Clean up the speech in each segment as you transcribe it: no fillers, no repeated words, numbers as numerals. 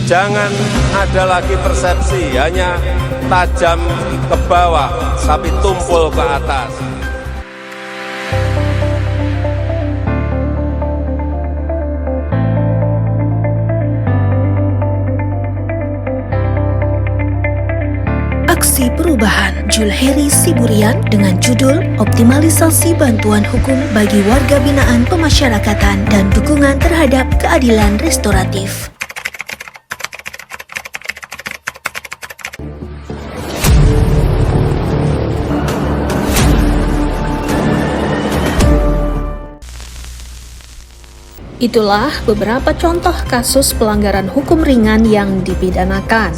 Jangan ada lagi persepsi hanya tajam ke bawah, tapi tumpul ke atas. Aksi Perubahan Julheri Siburian dengan judul Optimalisasi Bantuan Hukum bagi Warga Binaan Pemasyarakatan dan Dukungan Terhadap Keadilan Restoratif. Itulah beberapa contoh kasus pelanggaran hukum ringan yang dipidanakan.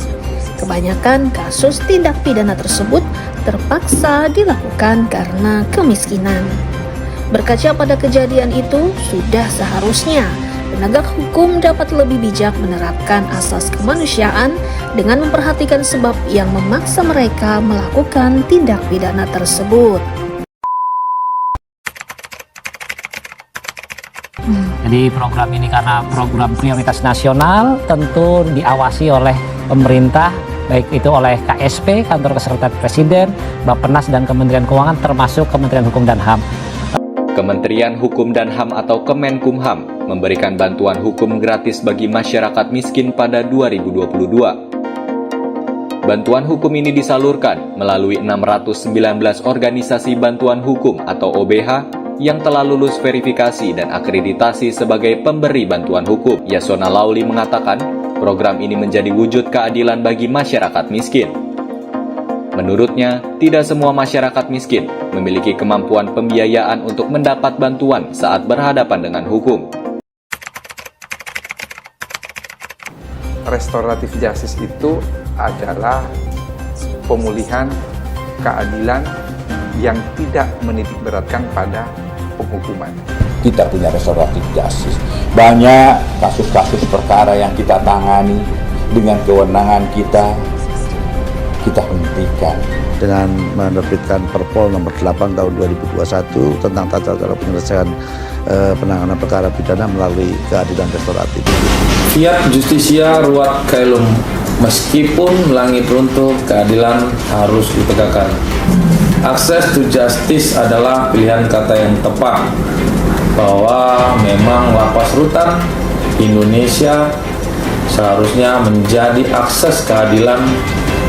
Kebanyakan kasus tindak pidana tersebut terpaksa dilakukan karena kemiskinan. Berkaca pada kejadian itu, sudah seharusnya penegak hukum dapat lebih bijak menerapkan asas kemanusiaan dengan memperhatikan sebab yang memaksa mereka melakukan tindak pidana tersebut. Jadi program ini karena program prioritas nasional tentu diawasi oleh pemerintah, baik itu oleh KSP, Kantor Sekretariat Presiden, Bappenas dan Kementerian Keuangan termasuk Kementerian Hukum dan HAM. Kementerian Hukum dan HAM atau Kemenkumham memberikan bantuan hukum gratis bagi masyarakat miskin pada 2022. Bantuan hukum ini disalurkan melalui 619 organisasi bantuan hukum atau OBH yang telah lulus verifikasi dan akreditasi sebagai pemberi bantuan hukum. Yasona Lauli mengatakan, program ini menjadi wujud keadilan bagi masyarakat miskin. Menurutnya, tidak semua masyarakat miskin memiliki kemampuan pembiayaan untuk mendapat bantuan saat berhadapan dengan hukum. Restoratif justice itu adalah pemulihan keadilan yang tidak menitik beratkan pada penghukuman. Kita punya restoratif justice. Banyak kasus-kasus perkara yang kita tangani dengan kewenangan kita hentikan. Dengan menerbitkan Perpol nomor 8 tahun 2021 tentang tata cara penyelesaian penanganan perkara pidana melalui keadilan restoratif. Fiat Justisia Ruat Caelum, meskipun langit runtuh, keadilan harus ditegakkan. Akses to justice adalah pilihan kata yang tepat, bahwa memang lapas rutan Indonesia seharusnya menjadi akses keadilan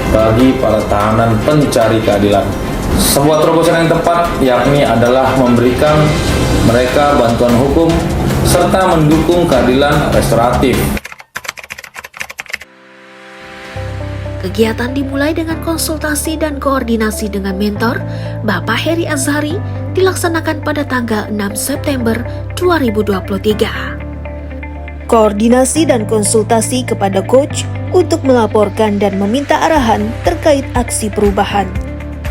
bagi para tahanan pencari keadilan. Sebuah terobosan yang tepat yakni adalah memberikan mereka bantuan hukum serta mendukung keadilan restoratif. Kegiatan dimulai dengan konsultasi dan koordinasi dengan mentor, Bapak Heri Azhari, dilaksanakan pada tanggal 6 September 2023. Koordinasi dan konsultasi kepada coach untuk melaporkan dan meminta arahan terkait aksi perubahan.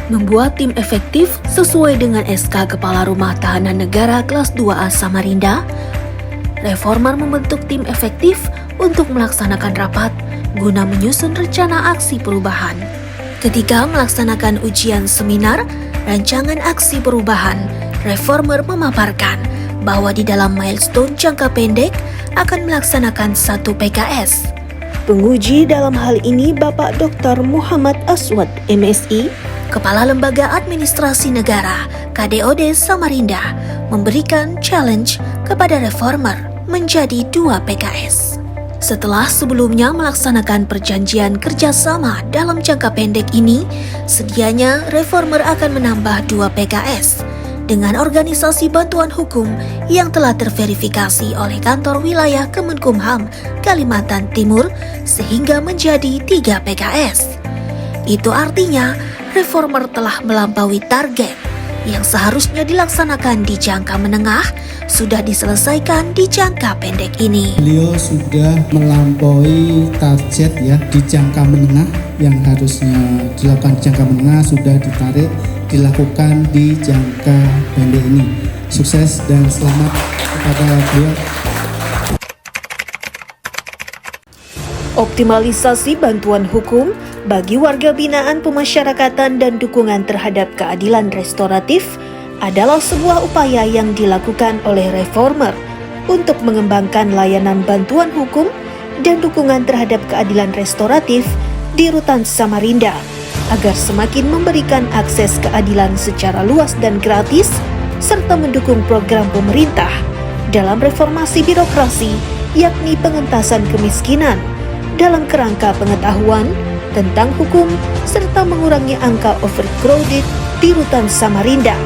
Membuat tim efektif sesuai dengan SK Kepala Rumah Tahanan Negara kelas 2A Samarinda. Reformer membentuk tim efektif untuk melaksanakan rapat guna menyusun rencana aksi perubahan. Ketika melaksanakan ujian seminar rancangan aksi perubahan, reformer memaparkan bahwa di dalam milestone jangka pendek akan melaksanakan 1 PKS. Penguji dalam hal ini Bapak Dr. Muhammad Aswad, MSI, Kepala Lembaga Administrasi Negara KDOD Samarinda, memberikan challenge kepada reformer menjadi 2 PKS. Setelah sebelumnya melaksanakan perjanjian kerjasama dalam jangka pendek ini, sedianya reformer akan menambah 2 PKS dengan organisasi bantuan hukum yang telah terverifikasi oleh kantor wilayah Kemenkumham Kalimantan Timur sehingga menjadi 3 PKS. Itu artinya reformer telah melampaui target yang seharusnya dilaksanakan di jangka menengah sudah diselesaikan di jangka pendek ini. Beliau sudah melampaui target ya di jangka menengah yang harusnya dilakukan di jangka menengah sudah dilakukan di jangka pendek ini. Sukses dan selamat kepada beliau. Optimalisasi bantuan hukum bagi warga binaan pemasyarakatan dan dukungan terhadap keadilan restoratif adalah sebuah upaya yang dilakukan oleh reformer untuk mengembangkan layanan bantuan hukum dan dukungan terhadap keadilan restoratif di Rutan Samarinda agar semakin memberikan akses keadilan secara luas dan gratis serta mendukung program pemerintah dalam reformasi birokrasi yakni pengentasan kemiskinan dalam kerangka pengetahuan tentang hukum serta mengurangi angka overcrowded di Rutan Samarinda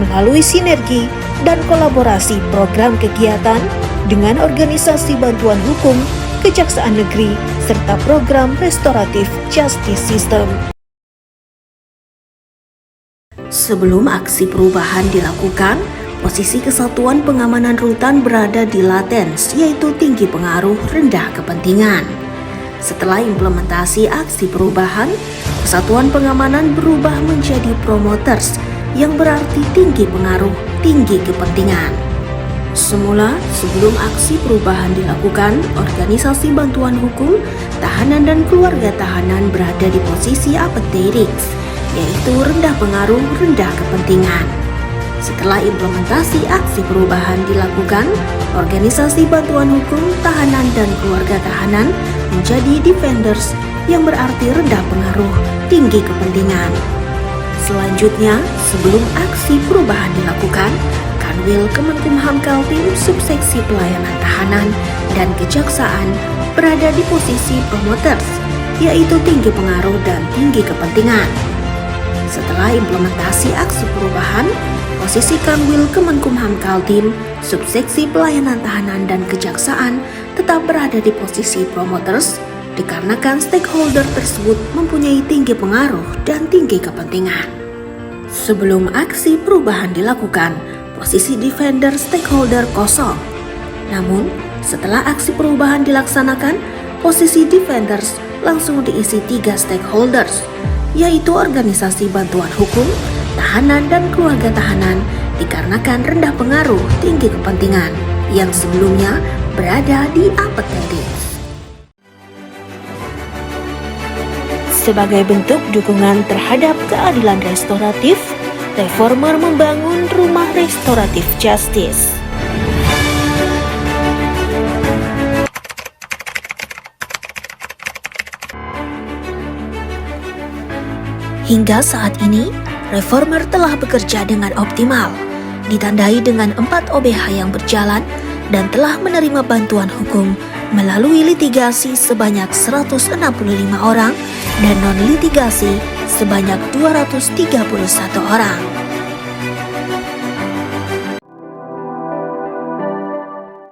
melalui sinergi dan kolaborasi program kegiatan dengan organisasi bantuan hukum, kejaksaan negeri, serta program restoratif justice system. Sebelum aksi perubahan dilakukan, posisi Kesatuan Pengamanan Rutan berada di latens, yaitu tinggi pengaruh, rendah kepentingan. Setelah implementasi aksi perubahan, Kesatuan Pengamanan berubah menjadi promoters, yang berarti tinggi pengaruh, tinggi kepentingan. Semula, sebelum aksi perubahan dilakukan, organisasi bantuan hukum, tahanan dan keluarga tahanan berada di posisi apathetic, yaitu rendah pengaruh, rendah kepentingan. Setelah implementasi aksi perubahan dilakukan, organisasi bantuan hukum, tahanan dan keluarga tahanan menjadi defenders, yang berarti rendah pengaruh, tinggi kepentingan. Selanjutnya, sebelum aksi perubahan dilakukan, Kanwil Kemenkumham Kaltim Subseksi Pelayanan Tahanan dan Kejaksaan berada di posisi promoters, yaitu tinggi pengaruh dan tinggi kepentingan. Setelah implementasi aksi perubahan, posisi Kanwil Kemenkumham Kaltim Subseksi Pelayanan Tahanan dan Kejaksaan tetap berada di posisi promoters dikarenakan stakeholder tersebut mempunyai tinggi pengaruh dan tinggi kepentingan. Sebelum aksi perubahan dilakukan, posisi defender stakeholder kosong. Namun, setelah aksi perubahan dilaksanakan, posisi defenders langsung diisi 3 stakeholders, yaitu organisasi bantuan hukum, tahanan dan keluarga tahanan dikarenakan rendah pengaruh, tinggi kepentingan yang sebelumnya berada di apathetic. Sebagai bentuk dukungan terhadap keadilan restoratif, Reformer membangun rumah restoratif justice. Hingga saat ini, Reformer telah bekerja dengan optimal, ditandai dengan 4 OBH yang berjalan dan telah menerima bantuan hukum melalui litigasi sebanyak 165 orang dan non-litigasi sebanyak 231 orang.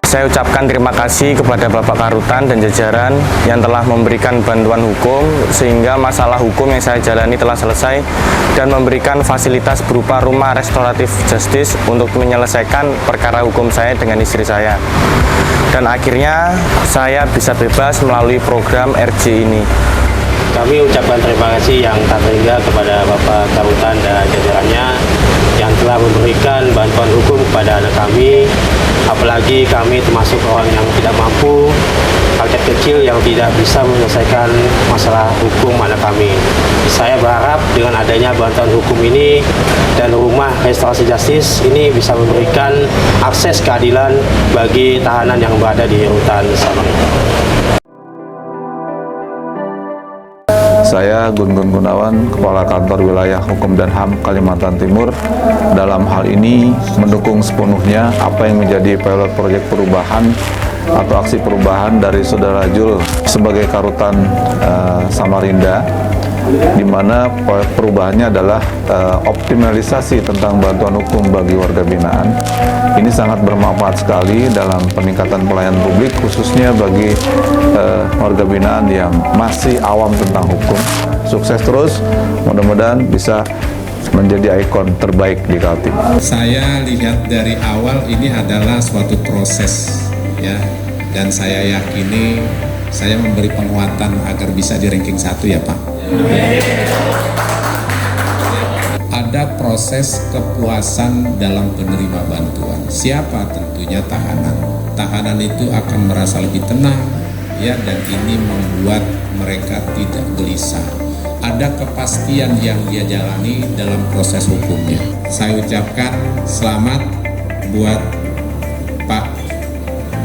Saya ucapkan terima kasih kepada Bapak Karutan dan jajaran yang telah memberikan bantuan hukum sehingga masalah hukum yang saya jalani telah selesai dan memberikan fasilitas berupa rumah restoratif justice untuk menyelesaikan perkara hukum saya dengan istri saya. Dan akhirnya saya bisa bebas melalui program RJ ini. Kami ucapkan terima kasih yang tak terhingga kepada Bapak Karutan dan jajarannya yang telah memberikan bantuan hukum kepada anak kami, apalagi kami termasuk orang yang tidak mampu, rakyat kecil yang tidak bisa menyelesaikan masalah hukum anak kami. Saya berharap dengan adanya bantuan hukum ini dan rumah restorasi justice ini bisa memberikan akses keadilan bagi tahanan yang berada di rutan Samarinda. Saya Gun Gun Gunawan, Kepala Kantor Wilayah Hukum dan HAM Kalimantan Timur, dalam hal ini mendukung sepenuhnya apa yang menjadi pilot proyek perubahan atau aksi perubahan dari Saudara Jul sebagai Karutan Samarinda, di mana perubahannya adalah optimalisasi tentang bantuan hukum bagi warga binaan. Ini sangat bermanfaat sekali dalam peningkatan pelayanan publik, khususnya bagi warga binaan yang masih awam tentang hukum. Sukses terus, mudah-mudahan bisa menjadi ikon terbaik di Kaltim. Saya lihat dari awal ini adalah suatu proses, ya, dan saya yakini saya memberi penguatan agar bisa di ranking 1, ya Pak. Ada proses kepuasan dalam penerima bantuan. Siapa? Tentunya tahanan. Tahanan itu akan merasa lebih tenang, ya, dan ini membuat mereka tidak gelisah. Ada kepastian yang dia jalani dalam proses hukumnya. Saya ucapkan selamat buat Pak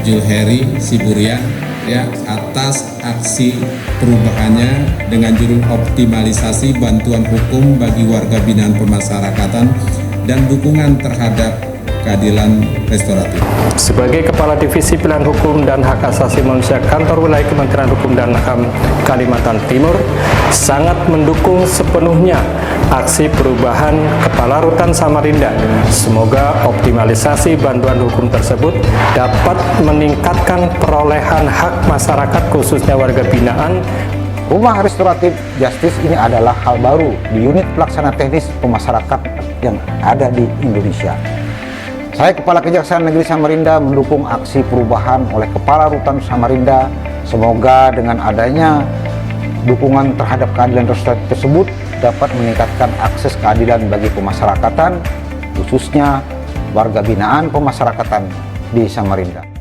Julheri Siburian ya atas aksi perubahannya dengan judul optimalisasi bantuan hukum bagi warga binaan pemasyarakatan dan dukungan terhadap keadilan restoratif. Sebagai Kepala Divisi Pilihan Hukum dan Hak Asasi Manusia Kantor Wilayah Kementerian Hukum dan HAM Kalimantan Timur, sangat mendukung sepenuhnya aksi perubahan Kepala Rutan Samarinda. Semoga optimalisasi bantuan hukum tersebut dapat meningkatkan perolehan hak masyarakat khususnya warga binaan. Rumah Restoratif Justice ini adalah hal baru di unit pelaksana teknis pemasyarakat yang ada di Indonesia. Saya Kepala Kejaksaan Negeri Samarinda mendukung aksi perubahan oleh Kepala Rutan Samarinda. Semoga dengan adanya dukungan terhadap keadilan restoratif tersebut dapat meningkatkan akses keadilan bagi pemasyarakatan, khususnya warga binaan pemasyarakatan di Samarinda.